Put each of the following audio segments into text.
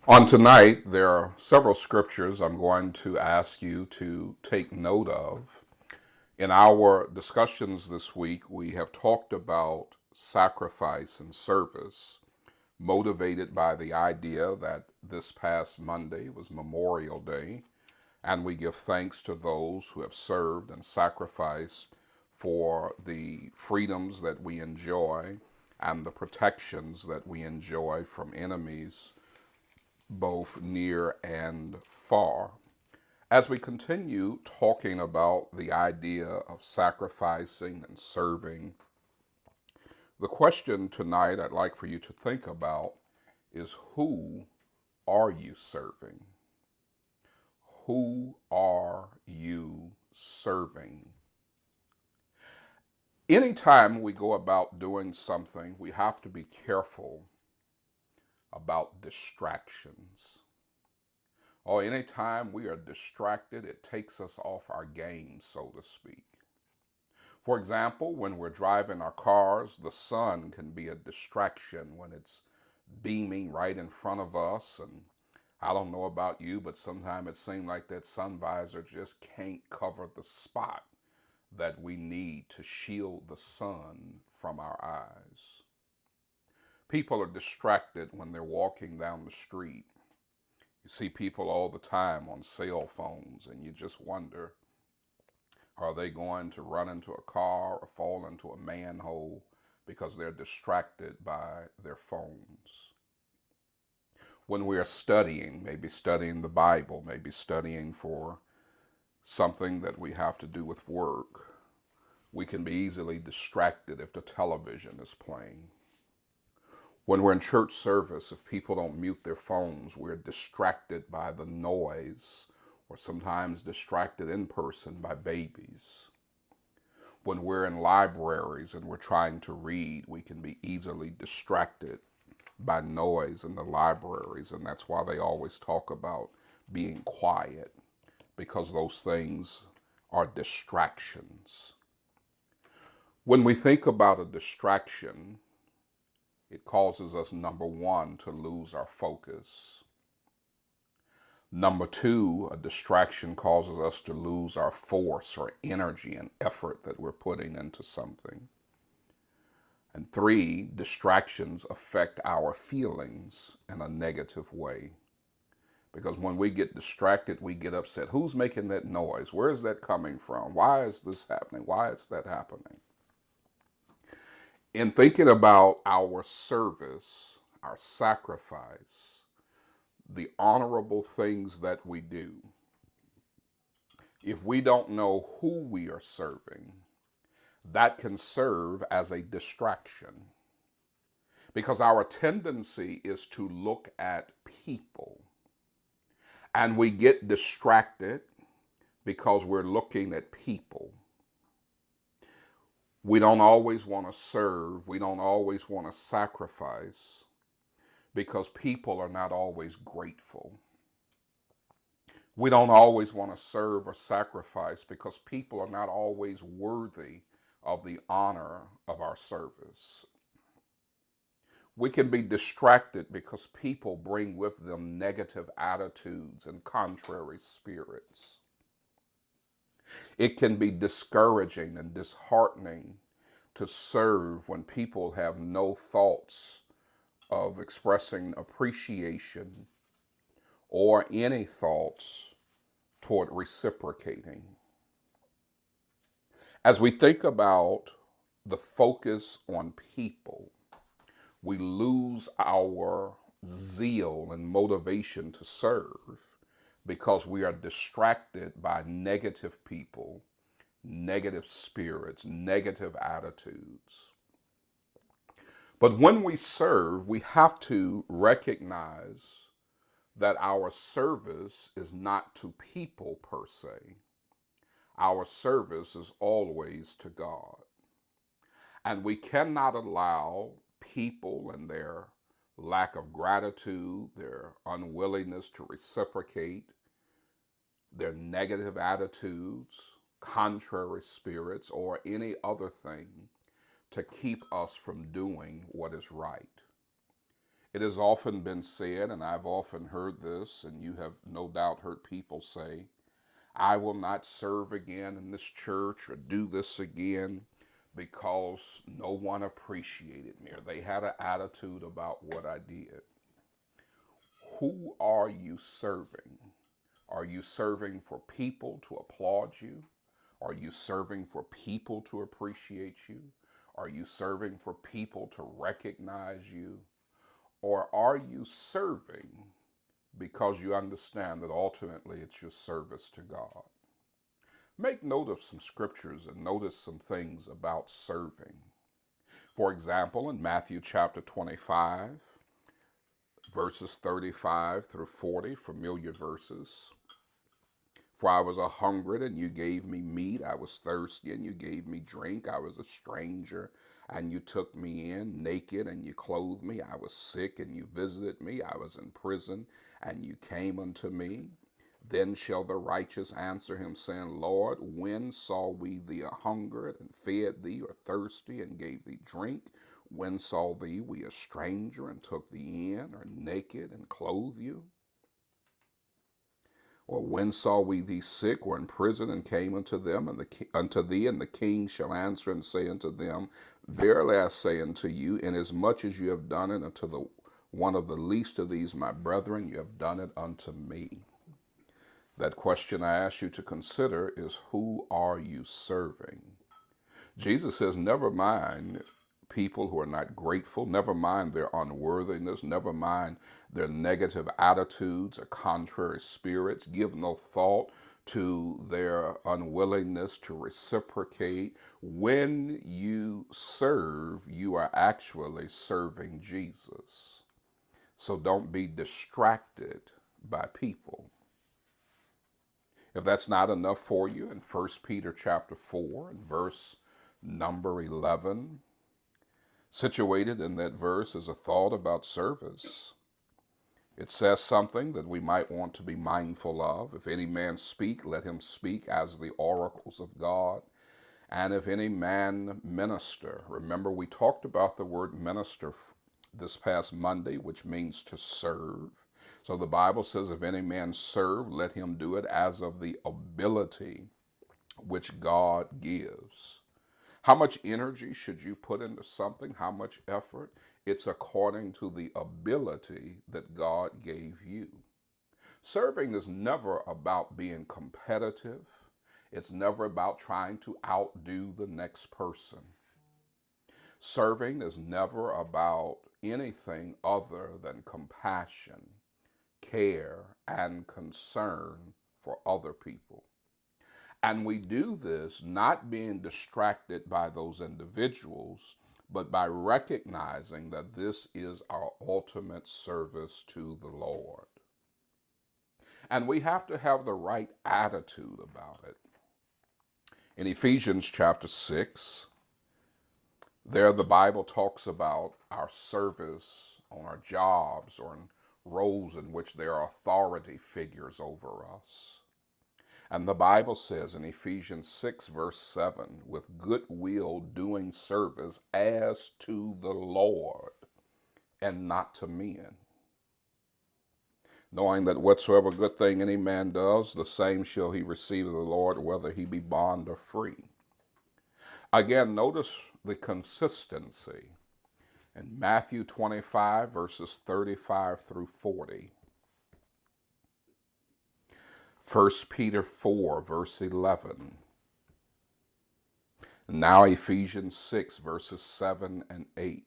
On tonight, there are several scriptures I'm going to ask you to take note of. In our discussions this week, we have talked about sacrifice and service, motivated by the idea that this past Monday was Memorial Day, and we give thanks to those who have served and sacrificed for the freedoms that we enjoy and the protections that we enjoy from enemies both near and far. As we continue talking about the idea of sacrificing and serving, the question tonight I'd like for you to think about is, who are you serving? Who are you serving? Anytime we go about doing something, we have to be careful about distractions. Or anytime we are distracted, it takes us off our game, so to speak. For example, when we're driving our cars, the sun can be a distraction when it's beaming right in front of us. And I don't know about you, but sometimes it seems like that sun visor just can't cover the spot that we need to shield the sun from our eyes. People are distracted when they're walking down the street. You see people all the time on cell phones, and you just wonder, are they going to run into a car or fall into a manhole because they're distracted by their phones? When we are studying, maybe studying the Bible, maybe studying for something that we have to do with work, we can be easily distracted if the television is playing. When we're in church service, if people don't mute their phones, we're distracted by the noise, or sometimes distracted in person by babies. When we're in libraries and we're trying to read, we can be easily distracted by noise in the libraries, and that's why they always talk about being quiet, because those things are distractions. When we think about a distraction, it causes us, number one, to lose our focus. Number two, a distraction causes us to lose our force or energy and effort that we're putting into something. And three, distractions affect our feelings in a negative way. Because when we get distracted, we get upset. Who's making that noise? Where is that coming from? Why is this happening? Why is that happening? In thinking about our service, our sacrifice, the honorable things that we do, if we don't know who we are serving, that can serve as a distraction. Because our tendency is to look at people, and we get distracted because we're looking at people. We don't always want to serve, we don't always want to sacrifice, because people are not always grateful. We don't always want to serve or sacrifice because people are not always worthy of the honor of our service. We can be distracted because people bring with them negative attitudes and contrary spirits. It can be discouraging and disheartening to serve when people have no thoughts of expressing appreciation or any thoughts toward reciprocating. As we think about the focus on people, we lose our zeal and motivation to serve because we are distracted by negative people, negative spirits, negative attitudes. But when we serve, we have to recognize that our service is not to people per se. Our service is always to God. And we cannot allow people and their lack of gratitude, their unwillingness to reciprocate, their negative attitudes, contrary spirits, or any other thing to keep us from doing what is right. It has often been said, and I've often heard this, and you have no doubt heard people say, I will not serve again in this church or do this again because no one appreciated me or they had an attitude about what I did. Who are you serving? Are you serving for people to applaud you? Are you serving for people to appreciate you? Are you serving for people to recognize you? Or are you serving because you understand that ultimately it's your service to God? Make note of some scriptures and notice some things about serving. For example, in Matthew chapter 25, verses 35 through 40, familiar verses. For I was a hungered, and you gave me meat. I was thirsty, and you gave me drink. I was a stranger, and you took me in. Naked, and you clothed me. I was sick, and you visited me. I was in prison, and you came unto me. Then shall the righteous answer him, saying, Lord, when saw we thee a hungered, and fed thee, or thirsty, and gave thee drink? When saw we a stranger, and took thee in, or naked, and clothed you? Or when saw we thee sick or in prison and came unto them and unto thee? And the king shall answer and say unto them, Verily I say unto you, inasmuch as you have done it unto the one of the least of these my brethren, you have done it unto me. That question I ask you to consider is, who are you serving? Jesus says, never mind people who are not grateful, never mind their unworthiness, never mind their negative attitudes or contrary spirits. Give no thought to their unwillingness to reciprocate. When you serve, you are actually serving Jesus. So don't be distracted by people. If that's not enough for you, in 1 Peter chapter 4 and verse number 11, situated in that verse is a thought about service. It says something that we might want to be mindful of. If any man speak, let him speak as the oracles of God. And if any man minister, remember we talked about the word minister this past Monday, which means to serve. So the Bible says, if any man serve, let him do it as of the ability which God gives. How much energy should you put into something? How much effort? It's according to the ability that God gave you. Serving is never about being competitive. It's never about trying to outdo the next person. Serving is never about anything other than compassion, care, and concern for other people. And we do this not being distracted by those individuals, but by recognizing that this is our ultimate service to the Lord. And we have to have the right attitude about it. In Ephesians chapter 6, there the Bible talks about our service on our jobs or in roles in which there are authority figures over us. And the Bible says in Ephesians 6 verse 7, with good will doing service as to the Lord and not to men, knowing that whatsoever good thing any man does, the same shall he receive of the Lord, whether he be bond or free. Again, notice the consistency in Matthew 25 verses 35 through 40. 1 Peter 4 verse 11. Now Ephesians 6 verses 7 and 8.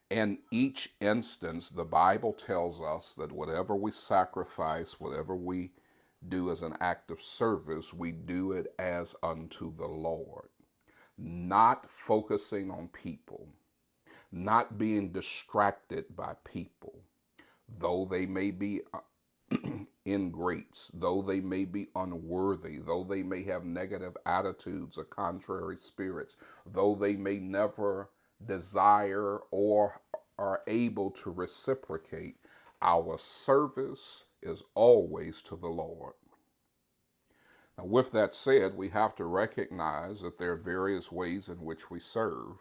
In each instance, the Bible tells us that whatever we sacrifice, whatever we do as an act of service, we do it as unto the Lord, not focusing on people, not being distracted by people, though they may be ingrates, though they may be unworthy, though they may have negative attitudes or contrary spirits, though they may never desire or are able to reciprocate, our service is always to the Lord. Now, with that said, we have to recognize that there are various ways in which we serve.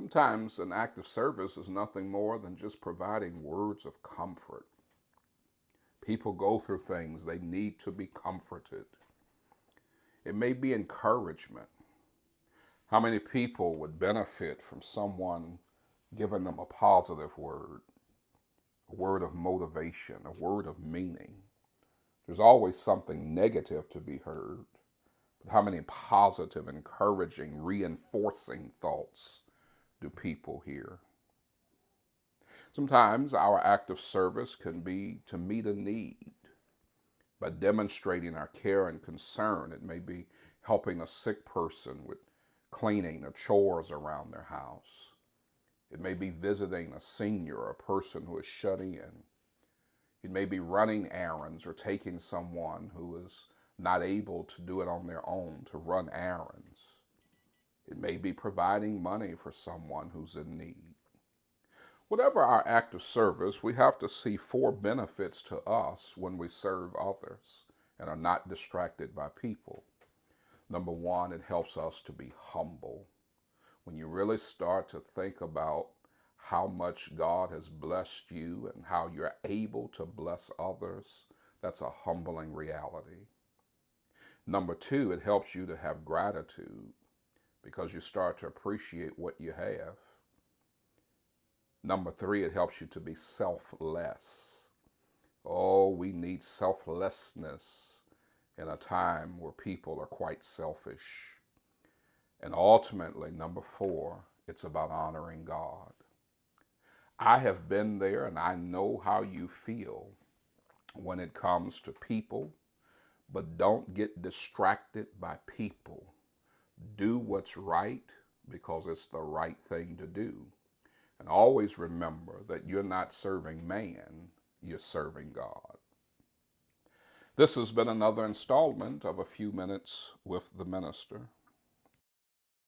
Sometimes an act of service is nothing more than just providing words of comfort. People go through things, they need to be comforted. It may be encouragement. How many people would benefit from someone giving them a positive word, a word of motivation, a word of meaning? There's always something negative to be heard, but how many positive, encouraging, reinforcing thoughts do people hear? Sometimes our act of service can be to meet a need. By demonstrating our care and concern, it may be helping a sick person with cleaning or chores around their house. It may be visiting a senior or a person who is shut in. It may be running errands or taking someone who is not able to do it on their own to run errands. It may be providing money for someone who's in need. Whatever our act of service, we have to see four benefits to us when we serve others and are not distracted by people. Number one, it helps us to be humble. When you really start to think about how much God has blessed you and how you're able to bless others, that's a humbling reality. Number two, it helps you to have gratitude because you start to appreciate what you have. Number three, it helps you to be selfless. Oh, we need selflessness in a time where people are quite selfish. And ultimately, number four, it's about honoring God. I have been there and I know how you feel when it comes to people, but don't get distracted by people. Do what's right because it's the right thing to do. And always remember that you're not serving man, you're serving God. This has been another installment of A Few Minutes with the Minister.